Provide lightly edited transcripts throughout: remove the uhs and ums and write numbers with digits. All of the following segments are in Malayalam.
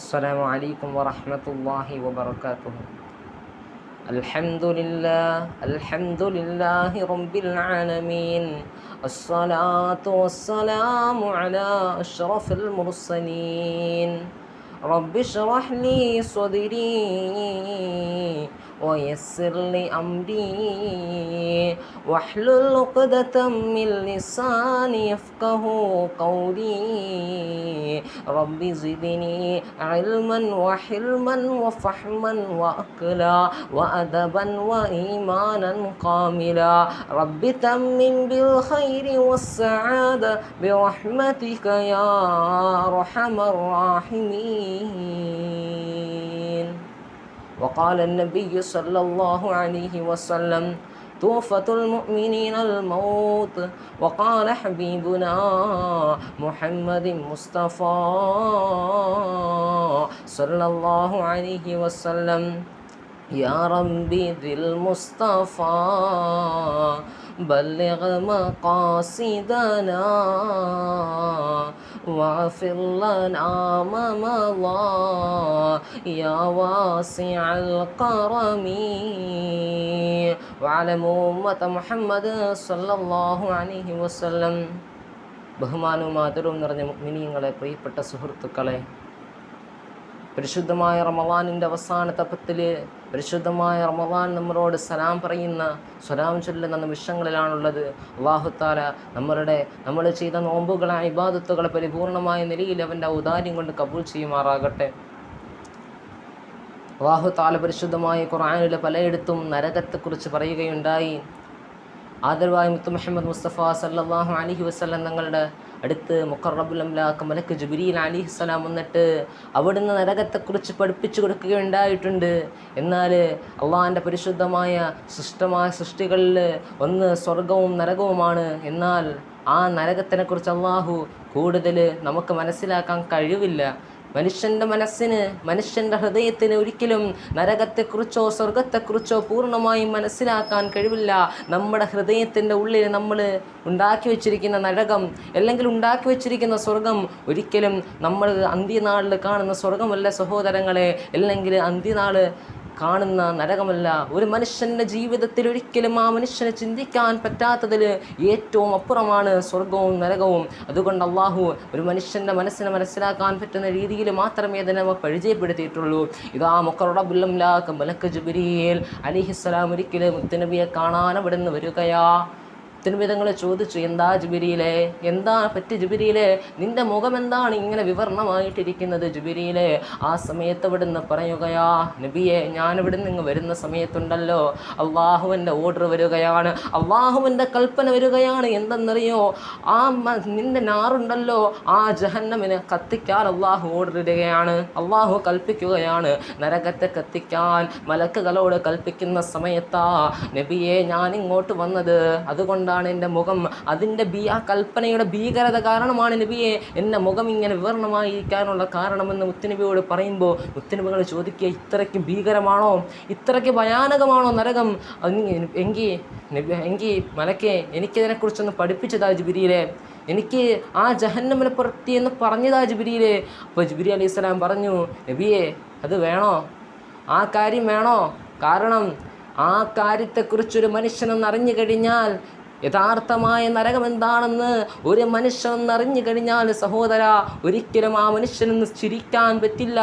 السلام عليكم ورحمة الله وبركاته. الحمد لله رب العالمين. الصلاة والسلام على أشرف المرسلين. رب اشرح لي صدري ويسر لي أمري واحلل عقدة من لساني يفقه قولي. رب زدني علما وحلما وفهما وأكلا وأدبا وإيمانا كاملا. رب تمم بالخير والسعادة برحمتك يا أرحم الراحمين. وقال النبي صلى الله عليه وسلم: توفة المؤمنين الموت. وقال حبيبنا محمد مصطفى صلى الله عليه وسلم: يا ربي ذي المصطفى بلغ مقاصدنا واغفر لنا ما مضى يا واسع الكرم. وعلموا أمة محمد صلى الله عليه وسلم. ബഹുമാനവും ആദരവും നിറഞ്ഞ മുഅ്മിനീങ്ങളെ, പ്രിയപ്പെട്ട സുഹൃത്തുക്കളെ, പരിശുദ്ധമായ റമളാനിൻ്റെ അവസാനത്തെ പത്തിൽ പരിശുദ്ധമായ റമളാൻ നമ്മളോട് സലാം പറയുന്ന, സലാം ചൊല്ലുന്ന നിമിഷങ്ങളിലാണുള്ളത്. അല്ലാഹു തആല നമ്മൾ ചെയ്ത നോമ്പുകളെ, ഇബാദത്തുകളെ പരിപൂർണമായ നിലയിൽ അവൻ്റെ ഔദാര്യം കൊണ്ട് കബൂൽ ചെയ്യുമാറാകട്ടെ. അല്ലാഹു തആല പരിശുദ്ധമായ ഖുർആനിലെ പലയിടത്തും നരകത്തെക്കുറിച്ച് പറയുകയുണ്ടായി. ആദരവായ മുത്ത് മുഹമ്മദ് മുസ്തഫ സല്ലല്ലാഹു അലൈഹി വസല്ലം തങ്ങളുടെ അടുത്ത് മുഖറബുൽ അംലാക്ക് മലക്ക് ജിബ്രീൽ അലൈഹിസ്സലാം വന്നിട്ട് അവിടുന്ന് നരകത്തെക്കുറിച്ച് പഠിപ്പിച്ചു കൊടുക്കുകയുണ്ടായിട്ടുണ്ട്. എന്നാൽ അള്ളാഹിൻ്റെ പരിശുദ്ധമായ സൃഷ്ടികളിൽ ഒന്ന് സ്വർഗവും നരകവുമാണ്. എന്നാൽ ആ നരകത്തിനെക്കുറിച്ച് അള്ളാഹു കൂടുതൽ നമുക്ക് മനസ്സിലാക്കാൻ കഴിവില്ല. മനുഷ്യൻ്റെ മനസ്സിന്, മനുഷ്യൻ്റെ ഹൃദയത്തിന് ഒരിക്കലും നരകത്തെക്കുറിച്ചോ സ്വർഗത്തെക്കുറിച്ചോ പൂർണ്ണമായും മനസ്സിലാക്കാൻ കഴിവില്ല. നമ്മുടെ ഹൃദയത്തിൻ്റെ ഉള്ളിൽ നമ്മൾ ഉണ്ടാക്കി വച്ചിരിക്കുന്ന നരകം അല്ലെങ്കിൽ ഉണ്ടാക്കി വച്ചിരിക്കുന്ന സ്വർഗം ഒരിക്കലും നമ്മൾ അന്ത്യനാളിൽ കാണുന്ന സ്വർഗമല്ല സഹോദരങ്ങളെ, അല്ലെങ്കിൽ അന്ത്യനാൾ കാണുന്ന നരകമല്ല. ഒരു മനുഷ്യൻ്റെ ജീവിതത്തിൽ ഒരിക്കലും ആ മനുഷ്യനെ ചിന്തിക്കാൻ പറ്റാത്തതിൽ ഏറ്റവും അപ്പുറമാണ് സ്വർഗവും നരകവും. അതുകൊണ്ട് അള്ളാഹു ഒരു മനുഷ്യൻ്റെ മനസ്സിനെ മനസ്സിലാക്കാൻ പറ്റുന്ന രീതിയിൽ മാത്രമേ അതിനെ നമുക്ക് പരിചയപ്പെടുത്തിയിട്ടുള്ളൂ. ഇതാ മുഖറബുൽ അംലാക്ക് മലക്ക് ജിബ്രീൽ അലൈഹിസ്സലാം ഒരിക്കലും മുത്തുനബിയെ കാണാൻ അവിടുന്ന് വരികയാ. മുത്തുനബി ചോദിച്ചു: എന്താ ജിബ്രീലേ, എന്താ പറ്റി ജിബ്രീലേ, നിന്റെ മുഖം എന്താണ് ഇങ്ങനെ വിവരണമായിട്ടിരിക്കുന്നത് ജിബ്രീലേ? ആ സമയത്ത് ഇവിടുന്ന് പറയുകയാ: നബിയെ, ഞാനിവിടുന്ന് ഇങ്ങ് വരുന്ന സമയത്തുണ്ടല്ലോ, അള്ളാഹുവിൻ്റെ ഓർഡർ വരികയാണ്, അള്ളാഹുവിൻ്റെ കൽപ്പന വരികയാണ്. എന്തെന്നറിയോ? ആ നിന്റെ നാറുണ്ടല്ലോ, ആ ജഹന്നമിനെ കത്തിക്കാൻ അള്ളാഹു ഓർഡർ ഇടുകയാണ്. അള്ളാഹു കൽപ്പിക്കുകയാണ് നരകത്തെ കത്തിക്കാൻ. മലക്കുകളോട് കൽപ്പിക്കുന്ന സമയത്താ നബിയെ ഞാൻ ഇങ്ങോട്ട് വന്നത്. അതുകൊണ്ടാണ് എൻ്റെ മുഖം, അതിൻ്റെ ആ കൽപ്പനയുടെ ഭീകരത കാരണമാണ് നബിയെ എൻ്റെ മുഖം ഇങ്ങനെ വിവരണമായിരിക്കാനുള്ള കാരണമെന്ന് മുത്തുനബിയോട് പറയുമ്പോൾ മുത്തുനബികൾ ചോദിക്കുക: ഇത്രയ്ക്ക് ഭീകരമാണോ, ഇത്രയ്ക്ക് ഭയാനകമാണോ നരകം? എങ്കിൽ മലക്കെ എനിക്കിതിനെക്കുറിച്ചൊന്ന് പഠിപ്പിച്ചതാ ജിബ്രീലേ, എനിക്ക് ആ ജഹന്നമിനെ പുറത്തി എന്ന് പറഞ്ഞതാ ജിബ്രീലേ. അപ്പോൾ ജിബ്രീൽ അലൈഹിസ്സലാം പറഞ്ഞു: നബിയെ, അത് വേണോ? ആ കാര്യം വേണോ? കാരണം ആ കാര്യത്തെക്കുറിച്ചൊരു മനുഷ്യനൊന്നറിഞ്ഞു കഴിഞ്ഞാൽ, യഥാർത്ഥമായ നരകം എന്താണെന്ന് ഒരു മനുഷ്യനൊന്നറിഞ്ഞു കഴിഞ്ഞാൽ സഹോദര, ഒരിക്കലും ആ മനുഷ്യനൊന്ന് ചിരിക്കാൻ പറ്റില്ല,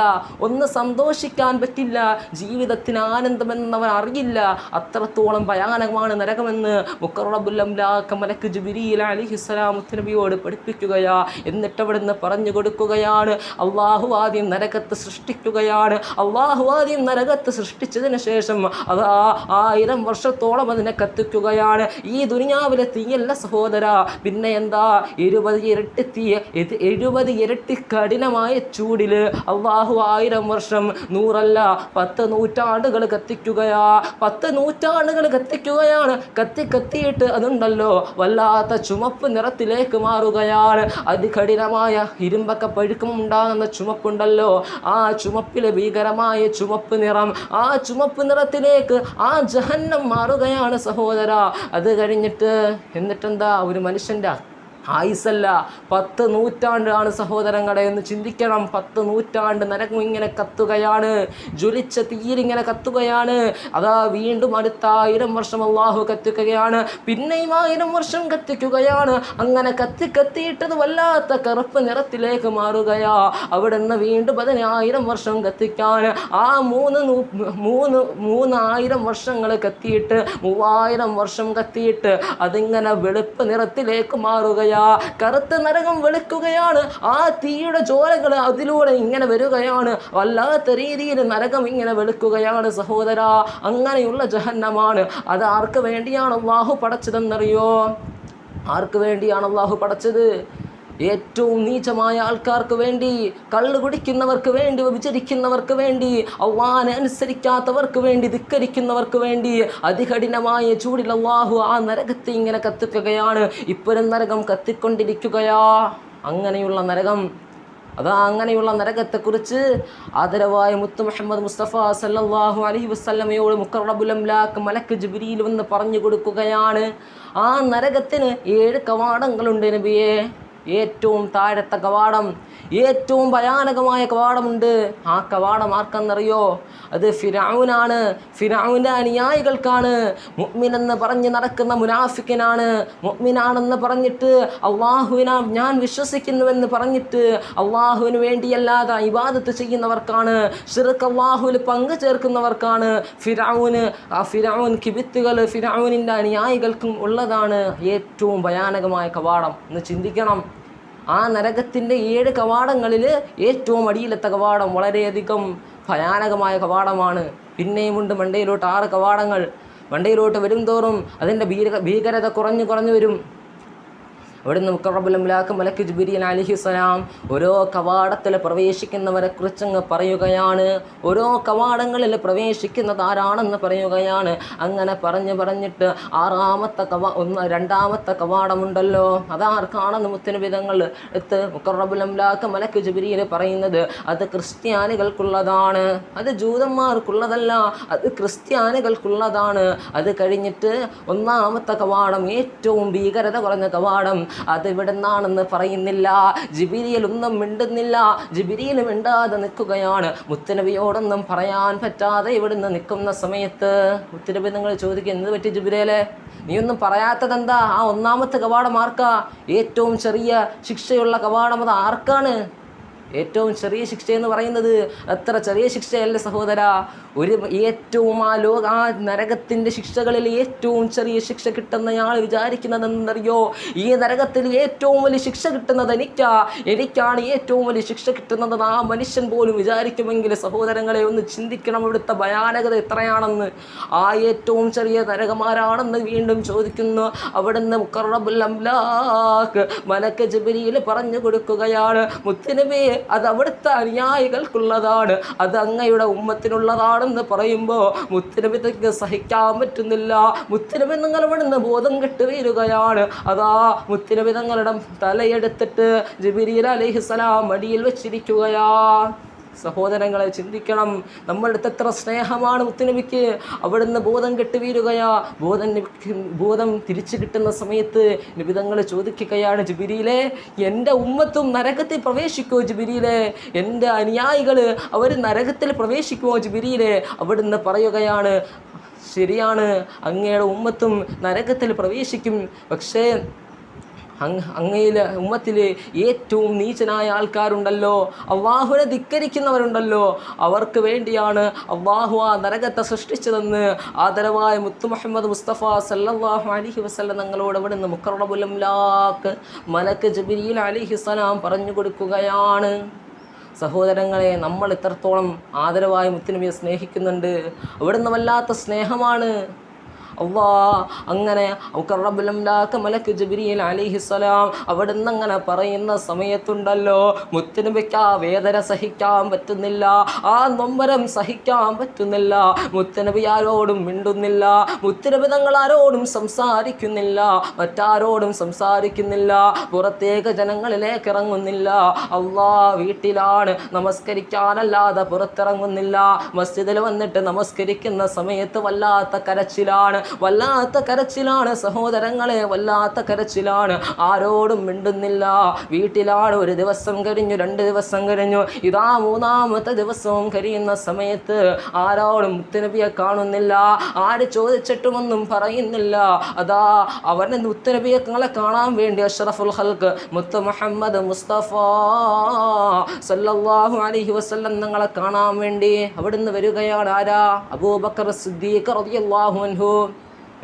ഒന്ന് സന്തോഷിക്കാൻ പറ്റില്ല, ജീവിതത്തിന് ആനന്ദമെന്നവൻ അറിയില്ല. അത്രത്തോളം ഭയാനകമാണ് നരകമെന്ന് മുഖറബുൽ അംലാക്ക് മലക്ക് ജിബ്രീൽ അലൈഹിസ്സലാം മുത്തുനബിയോട് പഠിപ്പിക്കുകയാ. എന്നിട്ട് അവിടുന്ന് പറഞ്ഞു കൊടുക്കുകയാണ്: അള്ളാഹു ആദ്യം നരകത്ത് സൃഷ്ടിക്കുകയാണ്. അള്ളാഹു ആദ്യം നരകത്ത് സൃഷ്ടിച്ചതിന് ശേഷം അതാ 1000 വർഷത്തോളം അതിനെ കത്തിക്കുകയാണ്. ഈ ദുനിയാവിലെ തീയല്ല സഹോദര, പിന്നെ എന്താ? 70 ഇരട്ടി കഠിനമായ ചൂടില് അള്ളാഹു 1000 വർഷം, 100 10 നൂറ്റാണ്ടുകൾ കത്തിക്കുകയാ. 10 നൂറ്റാണ്ടുകൾ കത്തിക്കുകയാണ്. കത്തിയിട്ട് അതുണ്ടല്ലോ വല്ലാത്ത ചുമപ്പ് നിറത്തിലേക്ക് മാറുകയാണ്. അതികഠിനമായ ഇരുമ്പൊക്കെ പഴുക്കുമുണ്ടാകുന്ന ചുമപ്പുണ്ടല്ലോ, ആ ചുമപ്പിലെ ഭീകരമായ ചുമപ്പ് നിറം, ആ ചുമപ്പ് നിറത്തിലേക്ക് ആ ജഹന്നം മാറുകയാണ് സഹോദര. അത് കഴിഞ്ഞിട്ട് എന്നിട്ടെന്താ? ഒരു മനുഷ്യൻ്റെ ആയുസല്ല, 10 നൂറ്റാണ്ടാണ് സഹോദരങ്ങളെ. ഒന്ന് ചിന്തിക്കണം. 10 നൂറ്റാണ്ട് നരകം ഇങ്ങനെ കത്തുകയാണ്, ജ്വലിച്ച തീരിങ്ങനെ കത്തുകയാണ്. അതാ വീണ്ടും അടുത്ത 1000 വർഷം അള്ളാഹു കത്തിക്കുകയാണ്, പിന്നെയും 1000 വർഷം കത്തിക്കുകയാണ്. അങ്ങനെ കത്തിയിട്ടത് വല്ലാത്ത കറുപ്പ് നിറത്തിലേക്ക് മാറുകയാ. അവിടെ നിന്ന് വീണ്ടും 10,000 വർഷം കത്തിക്കാൻ, ആ 3000 വർഷങ്ങൾ കത്തിയിട്ട് 3000 വർഷം കത്തിയിട്ട് അതിങ്ങനെ വെളുപ്പ് നിറത്തിലേക്ക് മാറുകയാ. കറുത്ത നരകം വെളുക്കുകയാണ്. ആ തീയുടെ ജ്വാലകൾ അതിലൂടെ ഇങ്ങനെ വരികയാണ്. വല്ലാത്ത രീതിയിൽ നരകം ഇങ്ങനെ വെളുക്കുകയാണ് സഹോദര. അങ്ങനെയുള്ള ജഹന്നമാണ്. അത് ആർക്ക് വേണ്ടിയാണ് അള്ളാഹു പടച്ചതെന്നറിയോ? ആർക്ക് വേണ്ടിയാണ് അള്ളാഹു പടച്ചത്? ഏറ്റവും നീചമായ ആൾക്കാർക്ക് വേണ്ടി, കള്ളു കുടിക്കുന്നവർക്ക് വേണ്ടി, വിചരിക്കുന്നവർക്ക് വേണ്ടി, അള്ളാഹനെ അനുസരിക്കാത്തവർക്ക് വേണ്ടി, ധിക്കരിക്കുന്നവർക്ക് വേണ്ടി അതികഠിനമായ ചൂടിൽ അള്ളാഹു ആ നരകത്തെ ഇങ്ങനെ കത്തിക്കുകയാണ്. ഇപ്പോഴും നരകം കത്തിക്കൊണ്ടിരിക്കുകയാ. അങ്ങനെയുള്ള നരകം, അങ്ങനെയുള്ള നരകത്തെക്കുറിച്ച് ആദരവായ മുത്ത് മുഹമ്മദ് മുസ്തഫ സല്ലല്ലാഹു അലൈഹി വസല്ലമയോട് മുഖറബുൽ അംലാക്ക് മലക്ക് ജിബ്രീൽ വന്ന് പറഞ്ഞു കൊടുക്കുകയാണ്. ആ നരകത്തിന് 7 കവാടങ്ങളുണ്ട് നബിയെ. ഏറ്റവും താഴത്തെ കവാടം, ഏറ്റവും ഭയാനകമായ കവാടമുണ്ട്. ആ കവാടം ആർക്കെന്നറിയോ? അത് ഫിർഔനാണ്, ഫിർഔന്റെ അനുയായികൾക്കാണ്. മുഅ്മിനെന്ന് പറഞ്ഞ് നടക്കുന്ന മുനാഫിക്കിനാണ്. മുഅ്മിനാണെന്ന് പറഞ്ഞിട്ട് അള്ളാഹുവിനെ ഞാൻ വിശ്വസിക്കുന്നുവെന്ന് പറഞ്ഞിട്ട് അള്ളാഹുവിന് വേണ്ടിയല്ലാതെ ഇബാദത്ത് ചെയ്യുന്നവർക്കാണ്. ശിർക്ക് അള്ളാഹുവിൽ പങ്കു ചേർക്കുന്നവർക്കാണ് ഫിർഔന്. ആ ഫിർഔൻ കിബിത്തുകൾ, ഫിർഔനിൻ്റെ അനുയായികൾക്കും ഉള്ളതാണ് ഏറ്റവും ഭയാനകമായ കവാടം. എന്ന് ചിന്തിക്കണം. ആ നരകത്തിൻ്റെ 7 കവാടങ്ങളിൽ ഏറ്റവും അടിയിലത്തെ കവാടം വളരെയധികം ഭയാനകമായ കവാടമാണ്. പിന്നെയുമുണ്ട് മണ്ടയിലോട്ട് 6 കവാടങ്ങൾ. മണ്ടയിലോട്ട് വരും തോറും അതിൻ്റെ ഭീകരത കുറഞ്ഞു വരും. അവിടുന്ന് മുഖറബുൽ അംലാക്ക് മലക്ക് ജിബ്രീൽ അലൈഹിസ്സലാം ഓരോ കവാടത്തിൽ പ്രവേശിക്കുന്നവരെ കുറിച്ചങ്ങ് പറയുകയാണ്. ഓരോ കവാടങ്ങളിൽ പ്രവേശിക്കുന്നത് ആരാണെന്ന് പറയുകയാണ്. അങ്ങനെ പറഞ്ഞിട്ട് 2ാമത്തെ കവാടമുണ്ടല്ലോ, അതാർക്കാണെന്ന് മുത്തനബി തങ്ങൾ എടുത്ത് മുഖറബുൽ അംലാക്ക് മലക്ക് ജിബ്രീൽ പറയുന്നത് അത് ക്രിസ്ത്യാനികൾക്കുള്ളതാണ്, അത് ജൂതന്മാർക്കുള്ളതല്ല, അത് ക്രിസ്ത്യാനികൾക്കുള്ളതാണ്. അത് കഴിഞ്ഞിട്ട് 1ാമത്തെ കവാടം, ഏറ്റവും ഭീകരത കുറഞ്ഞ കവാടം, അത് ഇവിടെ നിന്നാണെന്ന് പറയുന്നില്ല. ജിബ്രീൽ ഒന്നും മിണ്ടുന്നില്ല. ജിബ്രീൽ മിണ്ടാതെ നിൽക്കുകയാണ്. മുത്തനബിയോടൊന്നും പറയാൻ പറ്റാതെ ഇവിടുന്ന് നിൽക്കുന്ന സമയത്ത് മുത്തനബി നിങ്ങൾ ചോദിക്കുക, എന്ത് പറ്റി ജിബ്രീലെ, നീ ഒന്നും പറയാത്തതെന്താ? ആ 1ാമത്തെ കവാടം ആർക്കാ? ഏറ്റവും ചെറിയ ശിക്ഷയുള്ള കവാടം അത് ആർക്കാണ്? ഏറ്റവും ചെറിയ ശിക്ഷ എന്ന് പറയുന്നത് അത്ര ചെറിയ ശിക്ഷയല്ല സഹോദര. ഏറ്റവും ആ നരകത്തിൻ്റെ ശിക്ഷകളിൽ ഏറ്റവും ചെറിയ ശിക്ഷ കിട്ടുന്നയാൾ വിചാരിക്കുന്നത് എന്നറിയോ? ഈ നരകത്തിൽ ഏറ്റവും വലിയ ശിക്ഷ കിട്ടുന്നത് എനിക്കാണ് ഏറ്റവും വലിയ ശിക്ഷ കിട്ടുന്നത് ആ മനുഷ്യൻ പോലും വിചാരിക്കുമെങ്കിൽ സഹോദരങ്ങളെ ഒന്ന് ചിന്തിക്കണം ഇവിടുത്തെ ഭയാനകത എത്രയാണെന്ന്. ആ ഏറ്റവും ചെറിയ നരകമാരാണെന്ന് വീണ്ടും ചോദിക്കുന്നു. അവിടുന്ന് മുഖറബുൽ അംലാക്ക് മലക്ക് ജിബ്രീൽ പറഞ്ഞു കൊടുക്കുകയാണ്, മുത്തുനബി അത് അവിടുത്തെ അനുയായികൾക്കുള്ളതാണ്, അത് അങ്ങയുടെ ഉമ്മത്തിനുള്ളതാണെന്ന് പറയുമ്പോൾ മുത്തുനബിക്ക് സഹിക്കാൻ പറ്റുന്നില്ല. മുത്തുനബി നിങ്ങൾ അവിടുന്ന് ബോധം കെട്ട് വീഴുകയാണ്. അതാ മുത്തുനബി തങ്ങളുടെ തലയെടുത്തിട്ട് ജിബ്രീൽ അലൈഹിസ്സലാം മടിയിൽ വെച്ചിരിക്കുകയാ. സഹോദരങ്ങളെ ചിന്തിക്കണം, നമ്മളുടെ എത്ര സ്നേഹമാണ് മുത്തുനബിക്ക്. അവിടുന്ന് ബോധം കെട്ട് വീഴുകയാ. ബോധം തിരിച്ചു കിട്ടുന്ന സമയത്ത് നബിതങ്ങൾ ചോദിക്കുകയാണ്, ജിബ്രീലേ എൻ്റെ ഉമ്മത്തും നരകത്തിൽ പ്രവേശിക്കുമോ ജിബ്രീലേ? എൻ്റെ അനുയായികൾ അവർ നരകത്തിൽ പ്രവേശിക്കുമോ ജിബ്രീലേ? അവിടുന്ന് പറയുകയാണ്, ശരിയാണ്, അങ്ങയുടെ ഉമ്മത്തും നരകത്തിൽ പ്രവേശിക്കും. പക്ഷേ അങ്ങയിലെ ഉമ്മത്തിൽ ഏറ്റവും നീചനായ ആൾക്കാരുണ്ടല്ലോ, അള്ളാഹുവിനെ ധിക്കരിക്കുന്നവരുണ്ടല്ലോ, അവർക്ക് വേണ്ടിയാണ് അള്ളാഹു ആ നരകത്തെ സൃഷ്ടിച്ചതെന്ന് ആദരവായ മുത്ത് മുഹമ്മദ് മുസ്തഫ സല്ലല്ലാഹു അലൈഹി വസല്ലം തങ്ങളോട് അവിടുന്ന് മുഖറബുൽ അംലാക്ക് മലക്ക് ജിബ്രീൽ അലൈഹിസ്സലാം പറഞ്ഞു കൊടുക്കുകയാണ്. സഹോദരങ്ങളെ, നമ്മൾ ഇത്രത്തോളം ആദരവായ മുത്തുനബിയെ സ്നേഹിക്കുന്നുണ്ട്. അവിടുന്ന് വല്ലാത്ത സ്നേഹമാണ്. അങ്ങനെ മുഖറബുൽ അംലാക്ക് മലക്ക് ജിബ്രീൽ അലൈഹിസ്സലാം അവിടുന്ന് അങ്ങനെ പറയുന്ന സമയത്തുണ്ടല്ലോ, മുത്തുനബിക്ക് ആ വേദന സഹിക്കാൻ പറ്റുന്നില്ല, ആ നൊമ്പരം സഹിക്കാൻ പറ്റുന്നില്ല. മുത്തുനബി ആരോടും മിണ്ടുന്നില്ല, മുത്തുനബി തങ്ങൾ ആരോടും സംസാരിക്കുന്നില്ല, മറ്റാരോടും സംസാരിക്കുന്നില്ല, പുറത്തേക്ക് ജനങ്ങളിലേക്ക് ഇറങ്ങുന്നില്ല. വീട്ടിലാണ്, നമസ്കരിക്കാനല്ലാതെ പുറത്തിറങ്ങുന്നില്ല. മസ്ജിദിൽ വന്നിട്ട് നമസ്കരിക്കുന്ന സമയത്ത് വല്ലാത്ത കരച്ചിലാണ്. വല്ലാത്ത കരച്ചിലാണ് സഹോദരങ്ങളെ, വല്ലാത്ത കരച്ചിലാണ്. ആരോടും മിണ്ടുന്നില്ല. വീട്ടിലാണ്. ഒരു ദിവസം കഴിഞ്ഞു, 2 ദിവസം കഴിഞ്ഞു, ഇതാ 3-ാമത്തെ ദിവസവും കഴിയുന്ന സമയത്ത് ആരോടും മുത്തുനബിയെ കാണുന്നില്ല. ആര് ചോദിച്ചിട്ടുമൊന്നും പറയുന്നില്ല. അതാ അവരുടെ മുത്തുനബിയെ കാണാൻ വേണ്ടി അഷ്റഫുൽ ഖൽഖ് മുത്ത് മുഹമ്മദ് മുസ്തഫ സല്ലല്ലാഹു അലൈഹി വസല്ലം തങ്ങളെ കാണാൻ വേണ്ടി അവിടുന്ന് വരികയാണ്. ആരാ? അബൂബക്കർ സിദ്ദീഖ് റളിയല്ലാഹു അൻഹു.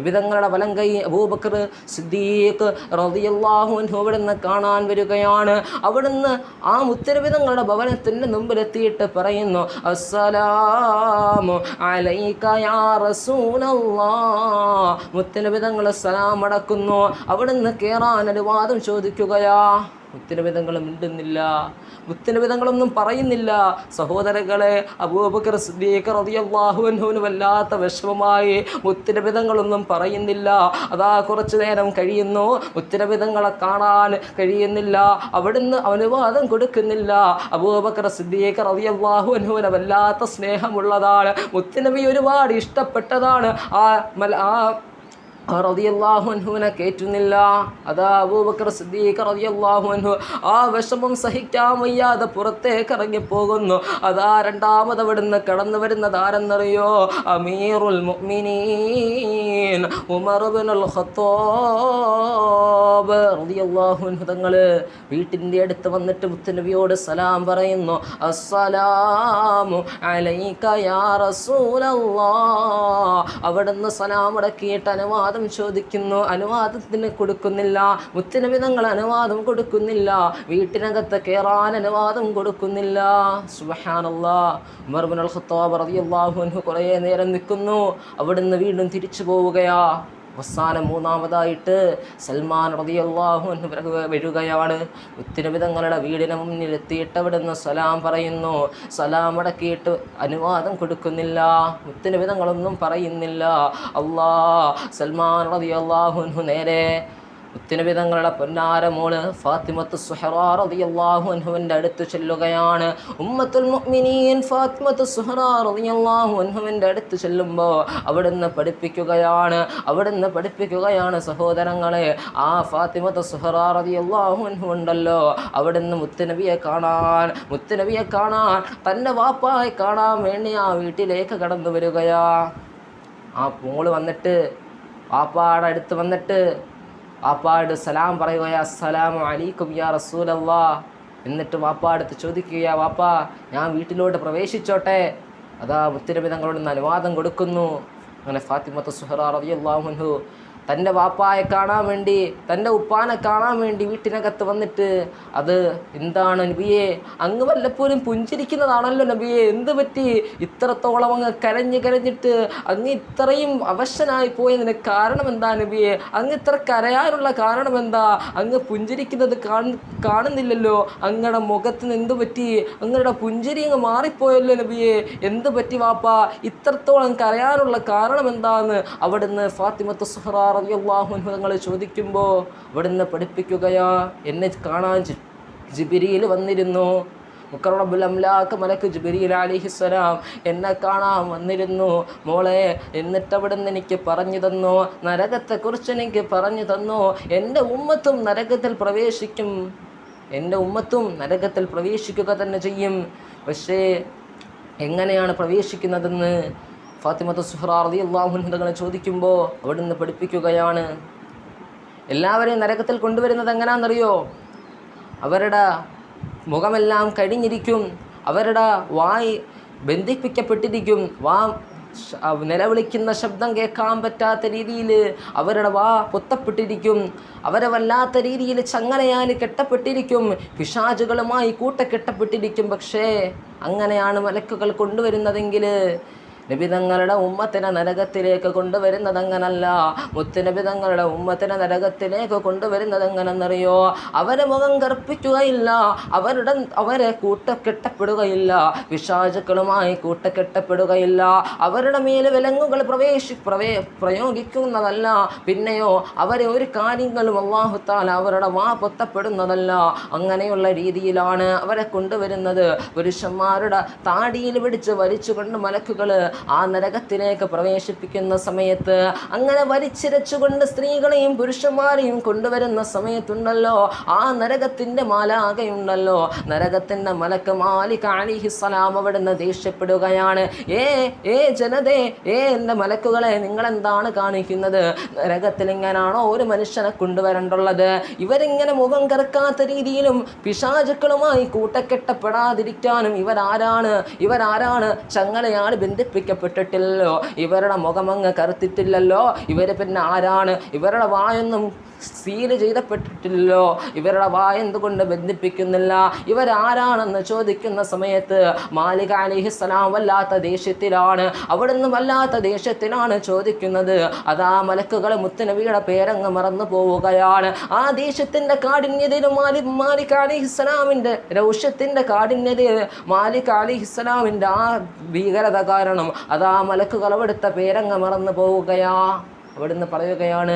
വിധങ്ങളുടെ വലങ്കൈ അബൂബക്കർ സിദ്ദീഖ് റളിയല്ലാഹു അൻഹു അവിടുന്ന് കാണാൻ വരികയാണ്. അവിടുന്ന് ആ മുത്തരവിധങ്ങളുടെ ഭവനത്തിൻ്റെ മുമ്പിലെത്തിയിട്ട് പറയുന്നു, അസ്സലാമു അലൈക യാ റസൂലല്ലാഹ്. മുത്തരവിധങ്ങൾ സലാം അടക്കുന്നു. അവിടുന്ന് കേറാൻ അനുവാദം ചോദിക്കുകയാ. മുത്തനബിതങ്ങൾ മിണ്ടുന്നില്ല, മുത്തനബിതങ്ങളൊന്നും പറയുന്നില്ല. സഹോദരങ്ങളെ, അബൂബക്കർ സിദ്ദീഖ് റളിയല്ലാഹു അൻഹുവിന് വല്ലാത്ത വിഷമമായി. മുത്തനബിതങ്ങളൊന്നും പറയുന്നില്ല. അതാ കുറച്ചു നേരം കഴിയുന്നു, മുത്തനബിതങ്ങളെ കാണാൻ കഴിയുന്നില്ല. അവിടുന്ന് അനുവാദം കൊടുക്കുന്നില്ല. അബൂബക്കർ സിദ്ദീഖ് റളിയല്ലാഹു അൻഹുവിന് വല്ലാത്ത സ്നേഹമുള്ളതാണ്. മുത്തനബി ഒരുപാട് ഇഷ്ടപ്പെട്ടതാണ്. റളിയല്ലാഹു അൻഹുവിനെ കേറ്റുന്നില്ല. അതാ അബൂബക്കർ സിദ്ദീഖ് റളിയല്ലാഹു അൻഹു ആ വിഷമം സഹിക്കാൻ വയ്യാതെ പുറത്തേക്ക് ഇറങ്ങിപ്പോകുന്നു. അതാ രണ്ടാമത് അവിടുന്ന് കടന്നു വരുന്നത് ആരെന്നറിയോ? അമീറുൽ മുഅ്മിനീൻ ഉമർ ഇബ്നുൽ ഖത്താബ് റളിയല്ലാഹു അൻഹു തങ്ങൾ വീട്ടിൻ്റെ അടുത്ത് വന്നിട്ട് മുത്തുനബിയോട് സലാം പറയുന്നു. അസ്സലാമു അലൈക യാ റസൂലല്ലാഹ്. അവിടുന്ന് സലാം അടക്കിയിട്ട് അനുവാദം ചോദിക്കുന്നു. അനുവാദത്തിന് കൊടുക്കുന്നില്ല. മുത്തുനബി തങ്ങൾ അനുവാദം കൊടുക്കുന്നില്ല. വീട്ടിനകത്ത് കയറാൻ അനുവാദം കൊടുക്കുന്നില്ല. സുബ്ഹാനല്ലാഹ്. ഉമർ ഇബ്നുൽ ഖത്താബ് റളിയല്ലാഹു അൻഹു കുറേ നേരം നിൽക്കുന്നു. അവിടുന്ന് വീണ്ടും തിരിച്ചു പോവുകയാ. അവസാനം 3-ാമതായിട്ട് സൽമാൻ റളിയല്ലാഹു അൻഹു വരികയാണ്. മുത്തുനബി തങ്ങളുടെ വീടിന് മുന്നിൽ എത്തിയിട്ട് അവിടുന്ന് സലാം പറയുന്നു. സലാം അടക്കിയിട്ട് അനുവാദം കൊടുക്കുന്നില്ല. മുത്തുനബി തങ്ങളൊന്നും പറയുന്നില്ല. സൽമാൻ റളിയല്ലാഹു അൻഹു നേരെ മുത്തുനബി തങ്ങളുടെ പൊന്നാര മോള് ഫാത്തിമത്തു സുഹ്റാ റളിയല്ലാഹു അൻഹുവിൻ്റെ അടുത്ത് ചെല്ലുകയാണ്. ഉമ്മത്തുൽ മുഅ്മിനീൻ ഫാത്തിമത്തു സുഹ്റാ റളിയല്ലാഹു അൻഹുവിൻ്റെ അടുത്ത് ചെല്ലുമ്പോൾ അവിടുന്ന് പഠിപ്പിക്കുകയാണ് സഹോദരങ്ങളെ. ആ ഫാത്തിമത്തു സുഹ്റാ റളിയല്ലാഹു അൻഹു ഉണ്ടല്ലോ, അവിടുന്ന് മുത്തുനബിയെ കാണാൻ തൻ്റെ വാപ്പായെ കാണാൻ വേണ്ടി ആ വീട്ടിലേക്ക് കടന്നു വരികയാ. ആ മോള് വന്നിട്ട് വാപ്പാടെ അടുത്ത് വന്നിട്ട് വാപ്പാട് സലാം പറയുകയാ. അസ്സലാമു അലൈക്കും യാ റസൂലല്ലാഹ്. എന്നിട്ട് വാപ്പാടുത്ത് ചോദിക്കുകയാ, വാപ്പാ ഞാൻ വീട്ടിലോട്ട് പ്രവേശിച്ചോട്ടെ? അതാ മുത്തുനബി തങ്ങളോട് അനുവാദം കൊടുക്കുന്നു. അങ്ങനെ ഫാത്തിമത്തു സുഹ്റാ റളിയല്ലാഹു അൻഹു തൻ്റെ വാപ്പായെ കാണാൻ വേണ്ടി, തൻ്റെ ഉപ്പാനെ കാണാൻ വേണ്ടി വീട്ടിനകത്ത് വന്നിട്ട്, അത് എന്താണ് നബിയെ, അങ്ങ് വല്ലപ്പോഴും പുഞ്ചിരിക്കുന്നതാണല്ലോ നബിയെ, എന്ത് പറ്റി ഇത്രത്തോളം അങ്ങ് കരഞ്ഞിട്ട് അങ്ങ് ഇത്രയും അവശനായി പോയതിന് കാരണം എന്താ നബിയെ? അങ്ങ് ഇത്ര കരയാനുള്ള കാരണം എന്താ? അങ്ങ് പുഞ്ചിരിക്കുന്നത് കാണുന്നില്ലല്ലോ, അങ്ങയുടെ മുഖത്തിന് എന്ത് പറ്റി? അങ്ങയുടെ പുഞ്ചിരി അങ്ങ് മാറിപ്പോയല്ലോ നബിയെ, എന്ത് പറ്റി വാപ്പാ? ഇത്രത്തോളം കരയാനുള്ള കാരണം എന്താന്ന് അവിടുന്ന് ഫാത്തിമത്തു സുഹ്റാ റളിയല്ലാഹു അൻഹു തങ്ങൾ ചോദിക്കുമ്പോൾ അവിടുന്ന് പഠിപ്പിക്കുകയാ. എന്നെ കാണാൻ ജിബ്രീൽ വന്നിരുന്നു. മുഖറബുൽ അംലാക്ക് മലക്ക് ജിബ്രീൽ അലൈഹിസ്സലാം എന്നെ കാണാൻ വന്നിരുന്നു മോളെ. എന്നിട്ട് അവിടുന്ന് എനിക്ക് പറഞ്ഞു തന്നു, നരകത്തെക്കുറിച്ച് എനിക്ക് പറഞ്ഞു തന്നു. എൻ്റെ ഉമ്മത്തും നരകത്തിൽ പ്രവേശിക്കുക തന്നെ ചെയ്യും. പക്ഷേ എങ്ങനെയാണ് പ്രവേശിക്കുന്നതെന്ന് ഫാത്തിമത്തു സുഹ്റാ റളിയല്ലാഹു അൻഹു തങ്ങളെ ചോദിക്കുമ്പോൾ അവിടുന്ന് പഠിപ്പിക്കുകയാണ്. എല്ലാവരെയും നരകത്തിൽ കൊണ്ടുവരുന്നത് എങ്ങനെയാണെന്നറിയോ? അവരുടെ മുഖമെല്ലാം കഴിഞ്ഞിരിക്കും, അവരുടെ വായ് ബന്ധിപ്പിക്കപ്പെട്ടിരിക്കും, നിലവിളിക്കുന്ന ശബ്ദം കേൾക്കാൻ പറ്റാത്ത രീതിയിൽ അവരുടെ വാ പൊത്തപ്പെട്ടിരിക്കും, അവരെ വല്ലാത്ത രീതിയിൽ ചങ്ങലയാൽ കെട്ടപ്പെട്ടിരിക്കും, പിശാചുകളുമായി കൂട്ടക്കെട്ടപ്പെട്ടിരിക്കും. പക്ഷേ അങ്ങനെയാണ് മലക്കുകൾ കൊണ്ടുവരുന്നതെങ്കിൽ നബി തങ്ങളുടെ ഉമ്മത്തിനെ നരകത്തിലേക്ക് കൊണ്ടുവരുന്നത് അങ്ങനല്ല. മുത്തുനബി തങ്ങളുടെ ഉമ്മത്തിനെ നരകത്തിലേക്ക് കൊണ്ടുവരുന്നത് എങ്ങനെന്നറിയോ? അവരെ മുഖം കറുപ്പിക്കുകയില്ല, അവരെ കൂട്ടക്കെട്ടപ്പെടുകയില്ല, പിശാചുക്കളുമായി കൂട്ടക്കെട്ടപ്പെടുകയില്ല, അവരുടെ മേൽ വിലങ്ങുകൾ പ്രയോഗിക്കുന്നതല്ല. പിന്നെയോ അവരെ ഒരു കാര്യങ്ങളും അല്ലാഹു തആല അവരുടെ വാ പൊത്തപ്പെടുന്നതല്ല. അങ്ങനെയുള്ള രീതിയിലാണ് അവരെ കൊണ്ടുവരുന്നത്. പുരുഷന്മാരുടെ താടിയിൽ പിടിച്ച് വലിച്ചുകൊണ്ട് മലക്കുകൾ ആ നരകത്തിലേക്ക് പ്രവേശിപ്പിക്കുന്ന സമയത്ത് അങ്ങനെ വലിച്ചിരച്ചുകൊണ്ട് സ്ത്രീകളെയും പുരുഷന്മാരെയും കൊണ്ടുവരുന്ന സമയത്തുണ്ടല്ലോ, ആ നരകത്തിൻ്റെ മാലാകയുണ്ടല്ലോ, നരകത്തിൻ്റെ മലക്ക് മാലിക് അലൈഹിസ്സലാം അവിടുന്ന് ദേഷ്യപ്പെടുകയാണ്. ജനതേ, എൻ്റെ മലക്കുകളെ, നിങ്ങളെന്താണ് കാണിക്കുന്നത്? നരകത്തിൽ ഇങ്ങനാണോ ഒരു മനുഷ്യനെ കൊണ്ടുവരേണ്ടുള്ളത്? ഇവരിങ്ങനെ മുഖം കറക്കാത്ത രീതിയിലും പിശാചുക്കളുമായി കൂട്ടക്കെട്ടപ്പെടാതിരിക്കാനും ഇവരാരാണ്? ചങ്ങലയാണ് ബന്ധിപ്പിക്കപ്പെട്ടിട്ടില്ലല്ലോ, ഇവരുടെ മുഖമങ്ങ് കറുത്തിട്ടില്ലല്ലോ, ഇവർ പിന്നെ ആരാണ്? ഇവരുടെ വായൊന്നും സീല് ചെയ്തപ്പെട്ടിട്ടില്ലല്ലോ, ഇവരുടെ വായ എന്തുകൊണ്ട് ബന്ധിപ്പിക്കുന്നില്ല? ഇവരാരാണെന്ന് ചോദിക്കുന്ന സമയത്ത് മാലിക് അലൈഹിസ്സലാം വല്ലാത്ത ദേഷ്യത്തിലാണ്, അവിടുന്ന് വല്ലാത്ത ദേഷ്യത്തിലാണ് ചോദിക്കുന്നത്. അതാ മലക്കുകൾ മുത്തുനബിയുടെ പേരങ്ങ് മറന്നു പോവുകയാണ്. ആ ദേഷ്യത്തിൻ്റെ കാഠിന്യതയിലും മാലിക് അലൈഹിസ്സലാമിൻ്റെ രൗഷ്യത്തിൻ്റെ കാഠിന്യതയിൽ മാലിക് അലൈഹിസ്സലാമിൻ്റെ ആ ഭീകരത കാരണം അതാ മലക്കുകൾ അവിടുത്തെ പേരങ്ങ് മറന്നു പോവുകയാ. അവിടുന്ന് പറയുകയാണ്,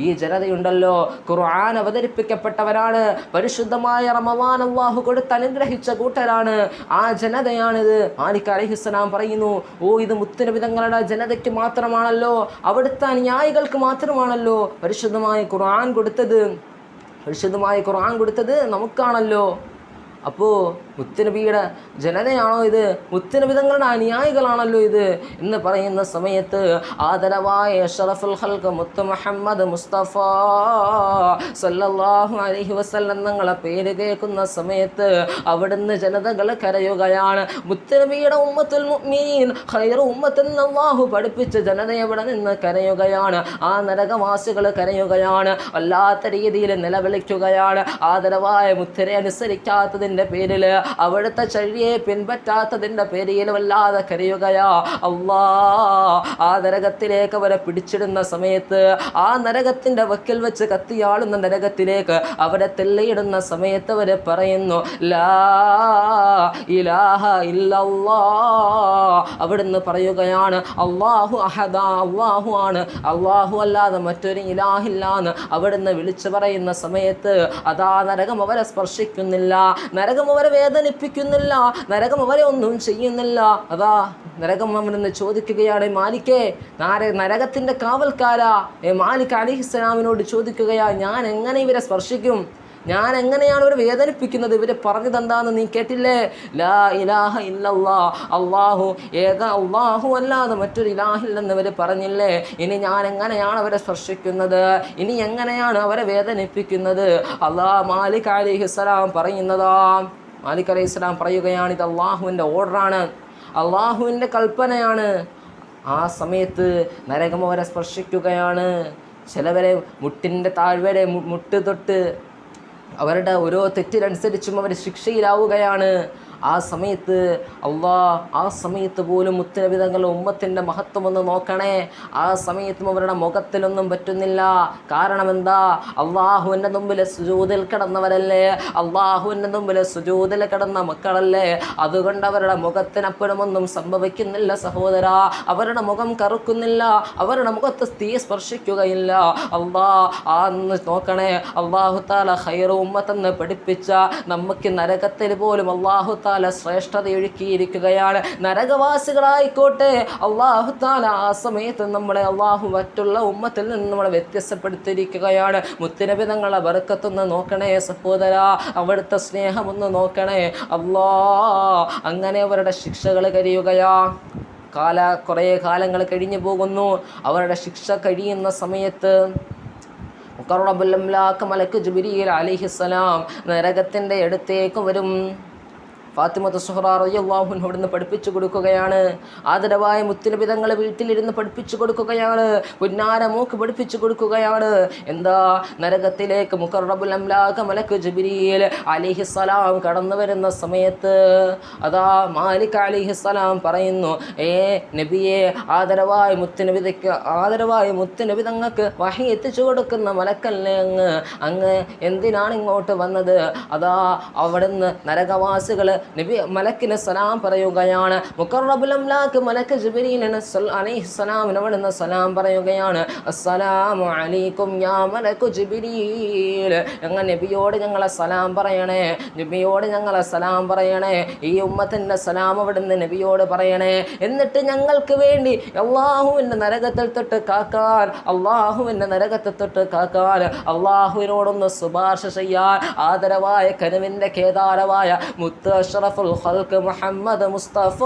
ഈ ജനതയുണ്ടല്ലോ ഖുർആൻ അവതരിപ്പിക്കപ്പെട്ടവരാണ്, പരിശുദ്ധമായ റമളാൻ അല്ലാഹു കൊടുത്ത് അനുഗ്രഹിച്ച കൂട്ടരാണ്, ആ ജനതയാണിത്. മാലിക് അലൈഹിസ്സലാം പറയുന്നു, ഇത് മുത്തുനബി തങ്ങളുടെ ജനതയ്ക്ക് മാത്രമാണല്ലോ, അവിടുത്തെ അനുയായികൾക്ക് മാത്രമാണല്ലോ പരിശുദ്ധമായ ഖുർആൻ കൊടുത്തത് നമുക്കാണല്ലോ. അപ്പോൾ മുത്തുനബിയുടെ ജനതയാണോ ഇത്? മുത്തുനബി തങ്ങളുടെ അനുയായികളാണല്ലോ ഇത് എന്ന് പറയുന്ന സമയത്ത് ആദരവായ അഷ്റഫുൽ ഖൽഖ് മുത്ത് മുഹമ്മദ് മുസ്തഫ സല്ലല്ലാഹു അലൈഹി വസല്ലം തങ്ങളെ പേര് കേൾക്കുന്ന സമയത്ത് അവിടുന്ന് ജനതകൾ കരയുകയാണ്. മുത്തുനബിയുടെ ഉമ്മത്തുൽ മുഅ്മിനീൻ ഖൈറു ഉമ്മത്തെന്ന് അല്ലാഹു പഠിപ്പിച്ച ജനത അവിടെ നിന്ന് കരയുകയാണ്. ആ നരകവാസികൾ കരയുകയാണ്, വല്ലാത്ത രീതിയിൽ നിലവിളിക്കുകയാണ്. ആദരവായ മുത്തിനെ അനുസരിക്കാത്തതിൻ്റെ പേരിൽ, അവിടുത്തെ ചര്യയെ പിൻപറ്റാത്തതിൻ്റെ പേരിൽ വല്ലാതെ കരയുകയാ. അല്ലാ, ആ നരകത്തിലേക്ക് അവരെ പിടിച്ചിടുന്ന സമയത്ത്, ആ നരകത്തിൻ്റെ വക്കിൽ വെച്ച് കത്തിയാളുന്ന നരകത്തിലേക്ക് അവരെ തെള്ളിയിടുന്ന സമയത്ത് അവർ പറയുന്നു, ലാ ഇലാഹ ഇല്ലല്ലാ. അവിടുന്ന് പറയുകയാണ്, അല്ലാഹു അഹദ, അല്ലാഹു ആണ്, അല്ലാഹു അല്ലാതെ മറ്റൊരു ഇലാഹില്ലാന്ന് അവിടുന്ന് വിളിച്ചു പറയുന്ന സമയത്ത് അതാ നരകം അവരെ സ്പർശിക്കുന്നില്ല, നരകം അവരെ വേദനിപ്പിക്കുന്നില്ല, നരകം അവരെ ഒന്നും ചെയ്യുന്നില്ല. അതാ നരകം അവിടുന്ന് ചോദിക്കുകയാണ്, മാലിക്കേ, നരകത്തിൻ്റെ കാവൽക്കാരാ മാലിക് അലൈഹിസ്സലാമിനോട് ചോദിക്കുകയാ, ഞാൻ എങ്ങനെ ഇവരെ സ്പർശിക്കും? ഞാൻ എങ്ങനെയാണ് ഇവരെ വേദനിപ്പിക്കുന്നത്? ഇവരെ പറഞ്ഞതെന്താന്ന് നീ കേട്ടില്ലേ? ലാ ഇലാഹ ഇല്ലല്ലാ, അല്ലാഹു ഏക അല്ലാഹു അല്ലാതെ മറ്റൊരു ഇലാഹില്ലെന്ന് ഇവർ പറഞ്ഞില്ലേ? ഇനി ഞാൻ എങ്ങനെയാണ് അവരെ സ്പർശിക്കുന്നത്? ഇനി എങ്ങനെയാണ് അവരെ വേദനിപ്പിക്കുന്നത്? മാലിക് അലൈഹിസ്സലാം പറയുന്നതാ. മാലിക് അലൈഹിസ്സലാം പറയുകയാണ്, ഇത് അള്ളാഹുവിൻ്റെ ഓർഡറാണ്, അള്ളാഹുവിൻ്റെ കൽപ്പനയാണ്. ആ സമയത്ത് നരകം അവരെ സ്പർശിക്കുകയാണ്. ചിലവരെ മുട്ടിൻ്റെ താഴ്വരെ മുട്ട് തൊട്ട് അവരുടെ ഓരോ തെറ്റിനനുസരിച്ചും അവർ ശിക്ഷയിലാവുകയാണ്. ആ സമയത്ത് പോലും മുത്തുനബി തങ്ങളുടെ ഉമ്മത്തിൻ്റെ മഹത്വം ഒന്ന് നോക്കണേ. ആ സമയത്തും അവരുടെ മുഖത്തിലൊന്നും പറ്റുന്നില്ല. കാരണം എന്താ? അള്ളാഹുവിൻ്റെ മുമ്പിൽ സുജൂദിൽ കിടന്നവരല്ലേ, അള്ളാഹുവിൻ്റെ മുമ്പിൽ സുജൂദിൽ കിടന്ന മക്കളല്ലേ. അതുകൊണ്ട് അവരുടെ മുഖത്തിനപ്പുറം ഒന്നും സംഭവിക്കുന്നില്ല സഹോദര. അവരുടെ മുഖം കറുക്കുന്നില്ല, അവരുടെ മുഖത്ത് തീ സ്പർശിക്കുകയില്ല. അന്ന് നോക്കണേ, അള്ളാഹു താല ഖൈറു ഉമ്മത്തെന്ന് പഠിപ്പിച്ച നമുക്ക് നരകത്തിൽ പോലും അള്ളാഹു താല ശ്രേഷ്ഠത ഒഴുക്കിയിരിക്കുകയാണ്. നരകവാസികളായിക്കോട്ടെ, അള്ളാഹു താല ആ സമയത്ത് നമ്മളെ മറ്റുള്ള ഉമ്മത്തിൽ നിന്ന് നമ്മളെ വ്യത്യസ്തപ്പെടുത്തിയിരിക്കുകയാണ്. മുത്തുനബി തങ്ങളെ ബർക്കത്തൊന്ന് നോക്കണേ സഹോദര, അവിടുത്തെ സ്നേഹമൊന്ന് നോക്കണേ. അങ്ങനെ അവരുടെ ശിക്ഷകൾ കഴിയുകയാ. കുറേ കാലങ്ങൾ കഴിഞ്ഞു പോകുന്നു. അവരുടെ ശിക്ഷ കഴിയുന്ന സമയത്ത് മുഖറബുൽ അംലാക്ക് മലക്ക് ജിബ്രീൽ അലൈഹിസ്സലാം നരകത്തിൻ്റെ അടുത്തേക്ക് വരും. ഫാത്തിമത്ത് സുഹ്റ റളിയല്ലാഹു അൻഹ ഇവിടുന്ന് പഠിപ്പിച്ചു കൊടുക്കുകയാണ്. ആദരവായ മുത്തുനബി തങ്ങളെ വീട്ടിലിരുന്ന് പഠിപ്പിച്ചു കൊടുക്കുകയാണ്. പുന്നാര മൂക്ക് പഠിപ്പിച്ചു കൊടുക്കുകയാണ്. എന്താ? നരകത്തിലേക്ക് മുഖറബുൽ അംലാക്ക് മലക്ക് ജിബ്രീൽ അലൈഹിസ്സലാം കടന്നു വരുന്ന സമയത്ത് അതാ മാലിക് അലൈഹിസ്സലാം പറയുന്നു, നബിയെ, ആദരവായ മുത്തുനബി തങ്ങൾക്ക് വഹി എത്തിച്ചു കൊടുക്കുന്ന മലക്കല്ലേ അങ്ങ് എന്തിനാണ് ഇങ്ങോട്ട് വന്നത്? അതാ അവിടുന്ന് നരകവാസികൾ നബി മലക്കിന് സലാം പറയുകയാണ്. മുഖറബുൽ അംലാക്ക് മലക്ക് ജിബ്രീലിന് അലൈഹിസ്സലാമിന് അവിടുന്ന് സലാം പറയുകയാണ്. അസ്സലാമു അലൈക്കും യാ മലക്കു ജിബ്രീൽ. ഞങ്ങൾ നബിയോട് ഞങ്ങളെ സലാം പറയണേ, നബിയോട് ഞങ്ങളെ സലാം പറയണേ, ഈ ഉമ്മത്തിൻ്റെ സലാം അവിടുന്ന് നബിയോട് പറയണേ. എന്നിട്ട് ഞങ്ങൾക്ക് വേണ്ടി അള്ളാഹുവിൻ്റെ നരകത്തിൽ തൊട്ട് കാക്കാൻ, അള്ളാഹുവിൻ്റെ നരകത്തിൽ തൊട്ട് കാക്കാൻ, അള്ളാഹുവിനോടൊന്ന് ശുപാർശ ചെയ്യാൻ ആദരവായ കനുവിൻ്റെ കേദാരവായ മുത്ത് അഷ്റഫുൽ ഖൽഖ് മുഹമ്മദ് മുസ്തഫ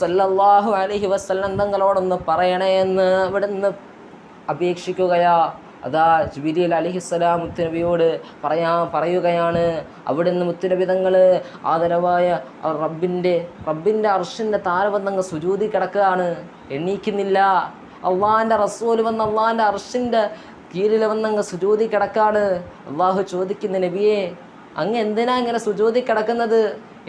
സല്ലല്ലാഹു അലൈഹി വസല്ലം തങ്ങളോടൊന്ന് പറയണേ എന്ന് അവിടുന്ന് അപേക്ഷിക്കുകയാ. അതാ ജിബ്രീൽ അലൈഹിസ്സലാം മുത്തുനബിയോട് പറയുകയാണ്. അവിടുന്ന് മുത്തുനബി തങ്ങൾ ആദരവായ റബ്ബിൻ്റെ അർശിൻ്റെ താരവന്നങ്ങ് സുജൂദി കിടക്കുകയാണ്, എണീക്കുന്നില്ല. അള്ളാഹിൻ്റെ റസൂൽ വന്ന് അള്ളാഹിൻ്റെ അർശിൻ്റെ കീഴിൽ വന്നങ്ങ് സുജൂദി കിടക്കാണ്. അള്ളാഹു ചോദിക്കുന്ന നബിയെ, അങ്ങ് എന്തിനാ ഇങ്ങനെ സുജൂദി കിടക്കുന്നത്?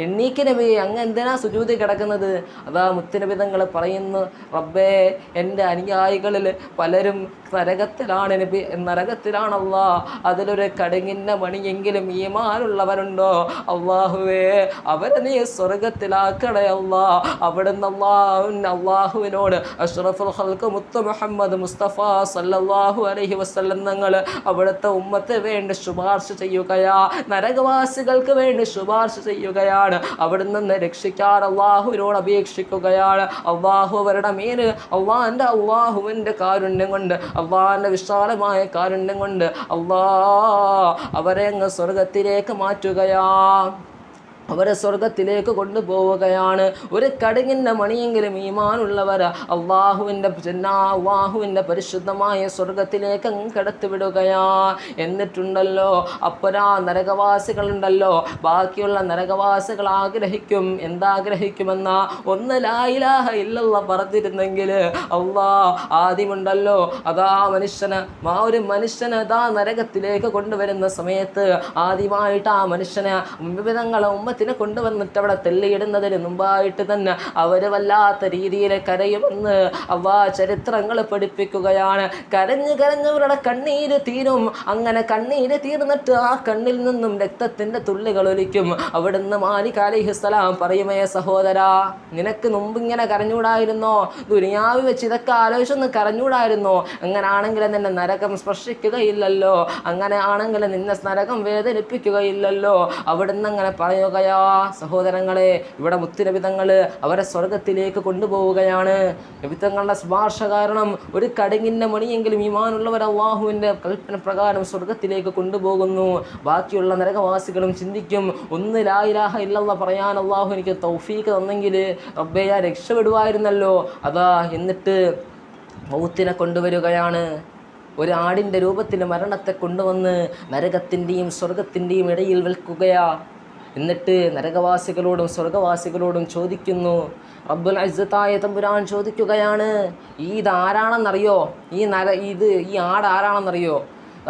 എണ്ണീക്ക് നബിയെ, അങ്ങ് എന്തിനാ സുജൂദി കിടക്കുന്നത്? അതാ മുത്തുനബി തങ്ങൾ പറയുന്നു, റബ്ബേ, എൻ്റെ അനുയായികളിൽ പലരും നരകത്തിലാണ് നബി, നരകത്തിലാണ് അല്ലാ. അതിലൊരു കടുങ്ങിൻ്റെ മണിയെങ്കിലും ഈമാനുള്ളവരുണ്ടോ? അള്ളാഹുവേ, അവരെ നീ സ്വർഗത്തിലാക്കണേ അല്ലാ. അവിടുന്ന് അള്ളാഹുവിനോട് അഷ്റഫുൽ ഖൽഖ് മുത്ത് മുഹമ്മദ് മുസ്തഫ സല്ലല്ലാഹു അലൈഹി വസല്ലം തങ്ങൾ അവിടുത്തെ ഉമ്മത്തിന് വേണ്ടി ശുപാർശ ചെയ്യുകയാ, നരകവാസികൾക്ക് വേണ്ടി ശുപാർശ ചെയ്യുകയാണ്. അവിടുന്ന് രക്ഷിക്കാൻ അള്ളാഹുവിനോട് അപേക്ഷിക്കുകയാണ്. അള്ളാഹു അവരുടെ മേൽ അള്ളാഹുവിൻ്റെ കാരുണ്യം കൊണ്ട്, അള്ളാഹിൻ്റെ വിശാലമായ കാരുണ്യം കൊണ്ട് അവരെ അങ്ങ് സ്വർഗത്തിലേക്ക് മാറ്റുകയാ, അവരെ സ്വർഗത്തിലേക്ക് കൊണ്ടുപോവുകയാണ്. ഒരു കടുങ്ങിൻ്റെ മണിയെങ്കിലും ഈമാനുള്ളവർ അള്ളാഹുവിൻ്റെ പരിശുദ്ധമായ സ്വർഗത്തിലേക്ക് അങ്ങ് കടത്തിവിടുകയാ. എന്നിട്ടുണ്ടല്ലോ അപ്പോഴാ നരകവാസികളുണ്ടല്ലോ, ബാക്കിയുള്ള നരകവാസികൾ ആഗ്രഹിക്കും, എന്താഗ്രഹിക്കുമെന്നാ, ഒന്ന് ലാ ഇലാഹ ഇല്ലല്ലാഹ് പറഞ്ഞിരുന്നെങ്കിൽ ആദ്യമുണ്ടല്ലോ അതാ ഒരു മനുഷ്യനെ അതാ നരകത്തിലേക്ക് കൊണ്ടുവരുന്ന സമയത്ത് ആദ്യമായിട്ട് ആ മനുഷ്യനെ വിവിധങ്ങളെ കൊണ്ടുവന്നിട്ട് അവിടെ തെള്ളിയിടുന്നതിന് മുമ്പായിട്ട് തന്നെ അവർ വല്ലാത്ത രീതിയിൽ കരയുമെന്ന് ചരിത്രങ്ങൾ പഠിപ്പിക്കുകയാണ്. കരഞ്ഞവരുടെ കണ്ണീര് തീരും. അങ്ങനെ കണ്ണീര് തീർന്നിട്ട് ആ കണ്ണിൽ നിന്നും രക്തത്തിൻ്റെ തുള്ളികൾ ഒലിക്കും. അവിടുന്ന് മാലിക് അലൈഹിസ്സലാം പറയുമേ, സഹോദരാ, നിനക്ക് മുമ്പ് ഇങ്ങനെ കരഞ്ഞൂടായിരുന്നോ? ദുനിയാവ് വെച്ച് ഇതൊക്കെ ആലോചിച്ചൊന്ന് കരഞ്ഞൂടായിരുന്നോ? അങ്ങനാണെങ്കിൽ നിന്നെ നരകം സ്പർശിക്കുകയില്ലല്ലോ, അങ്ങനെ ആണെങ്കിൽ നിന്നെ നരകം വേദനിപ്പിക്കുകയില്ലല്ലോ. അവിടുന്ന് അങ്ങനെ പറയുകയാ. സഹോദരങ്ങളെ, ഇവിടെ മുത്തുനബി തങ്ങൾ അവരെ സ്വർഗത്തിലേക്ക് കൊണ്ടുപോവുകയാണ്. നബി തങ്ങളുടെ ശുപാർശ കാരണം ഒരു കടുങ്ങിൻ്റെ മണിയെങ്കിലും ഈമാനുള്ളവർ അള്ളാഹുവിൻ്റെ കൽപ്പന പ്രകാരം സ്വർഗത്തിലേക്ക് കൊണ്ടുപോകുന്നു. ബാക്കിയുള്ള നരകവാസികളും ചിന്തിക്കും, ഒന്ന് ലാ ഇലാഹ ഇല്ലല്ലാഹ് പറയാൻ അള്ളാഹു എനിക്ക് തൗഫീഖ് തന്നെങ്കിൽ റബ്ബേ, ഞാൻ രക്ഷപ്പെടുമായിരുന്നല്ലോ. അതാ എന്നിട്ട് മൗത്തിനെ കൊണ്ടുവരികയാണ്. ഒരു ആടിൻ്റെ രൂപത്തിൽ മരണത്തെ കൊണ്ടുവന്ന് നരകത്തിൻ്റെയും സ്വർഗത്തിൻ്റെയും ഇടയിൽ വിൽക്കുകയാ. എന്നിട്ട് നരകവാസികളോടും സ്വർഗവാസികളോടും ചോദിക്കുന്നു. റബ്ബുൽ ഇസ്സത്തായ തമ്പുരാൻ ചോദിക്കുകയാണ്, ഇത് ആരാണെന്നറിയോ? ഈ ആട് ആരാണെന്നറിയോ?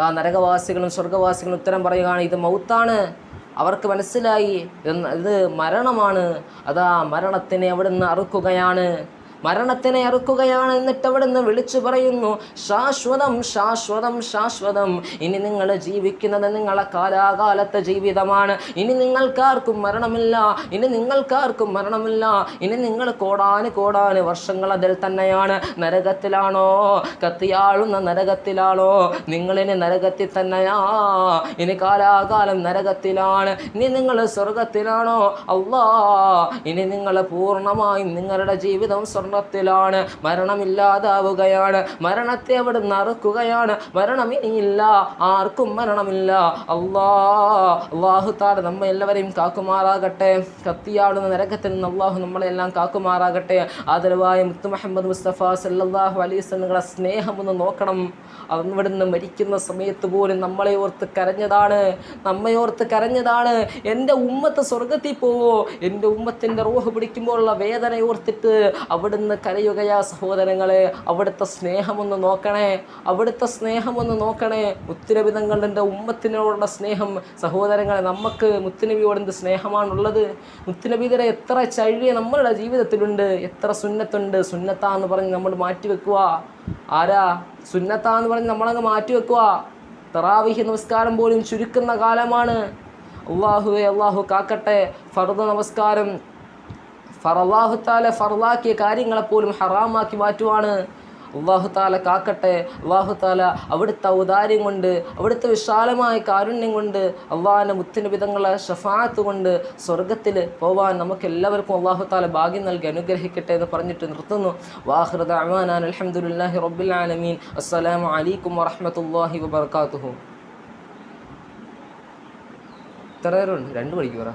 ആ നരകവാസികളും സ്വർഗവാസികളും ഉത്തരം പറയുകയാണ്, ഇത് മൗത്താണ്. അവർക്ക് മനസ്സിലായി ഇത് മരണമാണ്. അതാ മരണത്തിനെ അവിടുന്ന് അറുക്കുകയാണ്, മരണത്തിനെ അറുക്കുകയാണ്. എന്നിട്ട് അവിടുന്ന് വിളിച്ചു പറയുന്നു, ശാശ്വതം ശാശ്വതം ശാശ്വതം. ഇനി നിങ്ങൾ ജീവിക്കുന്നത് നിങ്ങളെ കാലാകാലത്തെ ജീവിതമാണ്. ഇനി നിങ്ങൾക്കാർക്കും മരണമില്ല, ഇനി നിങ്ങൾക്കാർക്കും മരണമില്ല. ഇനി നിങ്ങൾ കോടാന് വർഷങ്ങൾ അതിൽ തന്നെയാണ്. നരകത്തിലാണോ, കത്തിയാളുന്ന നരകത്തിലാണോ? നിങ്ങളിനി നരകത്തിൽ തന്നെയാ, ഇനി കാലാകാലം നരകത്തിലാണ്. ഇനി നിങ്ങൾ സ്വർഗത്തിലാണോ? അല്ലാ, ഇനി നിങ്ങൾ പൂർണ്ണമായും നിങ്ങളുടെ ജീവിതം ത്തിലാണ്. മരണമില്ലാതാവുകയാണ്. മരണത്തെ അവിടുന്ന് അറുക്കുകയാണ്. മരണം ഇനിയില്ല, ആർക്കും മരണമില്ല. അള്ളാഹു തആല നമ്മെ എല്ലാവരെയും കാക്കുമാറാകട്ടെ. കത്തിയാടുന്ന നരകത്തിൽ നിന്ന് അള്ളാഹു നമ്മളെല്ലാം കാക്കുമാറാകട്ടെ. ആദരവായ മുത്ത് മുഹമ്മദ് മുസ്തഫ സല്ലല്ലാഹു അലൈഹി വസല്ലമയുടെ സ്നേഹം ഒന്ന് നോക്കണം. അവിടുന്ന് മരിക്കുന്ന സമയത്ത് പോലും നമ്മളെ ഓർത്ത് കരഞ്ഞതാണ്. എൻ്റെ ഉമ്മത്ത് സ്വർഗത്തിൽ പോവോ? എൻ്റെ ഉമ്മത്തിൻ്റെ റൂഹ് പിടിക്കുമ്പോഴുള്ള വേദന ഓർത്തിട്ട് അവിടുന്ന് കരയുകയാ. സഹോദരങ്ങളെ, അവിടുത്തെ സ്നേഹമൊന്ന് നോക്കണേ. മുത്തുനബി തങ്ങളുടെ ഉമ്മത്തിനോടുള്ള സ്നേഹം. സഹോദരങ്ങളെ, നമുക്ക് മുത്തുനബിയോട് എന്ത് സ്നേഹമാണുള്ളത്? മുത്തുനബിയുടെ എത്ര ചഴിയ നമ്മളുടെ ജീവിതത്തിലുണ്ട്, എത്ര സുന്നത്തുണ്ട്. സുന്നത്താന്ന് പറഞ്ഞ് നമ്മൾ മാറ്റിവെക്കുക. ആരാ സുന്നത്താന്ന് പറഞ്ഞ് നമ്മളങ്ങ് മാറ്റിവെക്കുക? തറാവീഹ് നമസ്കാരം പോലും ചുരുക്കുന്ന കാലമാണ്. അള്ളാഹു കാക്കട്ടെ. ഫർദ് നമസ്കാരം അല്ലാഹു തആല ഫർദാക്കിയ കാര്യങ്ങളെപ്പോലും ഹറാമാക്കി മാറ്റുവാണ്. അല്ലാഹു തആല കാക്കട്ടെ. അല്ലാഹു തആല അവിടുത്തെ ഔദാര്യം കൊണ്ട്, അവിടുത്തെ വിശാലമായ കാരുണ്യം കൊണ്ട്, അല്ലാഹുവിൻ്റെ മുത്തുനബി തങ്ങളെ ശഫാഅത്ത് കൊണ്ട് സ്വർഗ്ഗത്തിൽ പോവാൻ നമുക്ക് എല്ലാവർക്കും അല്ലാഹു തആല ഭാഗ്യം നൽകി അനുഗ്രഹിക്കട്ടെ എന്ന് പറഞ്ഞിട്ട് നിർത്തുന്നു. വാഖിറു ദഅ്വാനാ അൽഹംദുലില്ലാഹി റബ്ബിൽ ആലമീൻ. അസ്സലാമു അലൈക്കും വറഹ്മത്തുള്ളാഹി വബറകാതുഹു. ഇത്ര നേരമുണ്ട്, 2 മണിക്ക് പറ.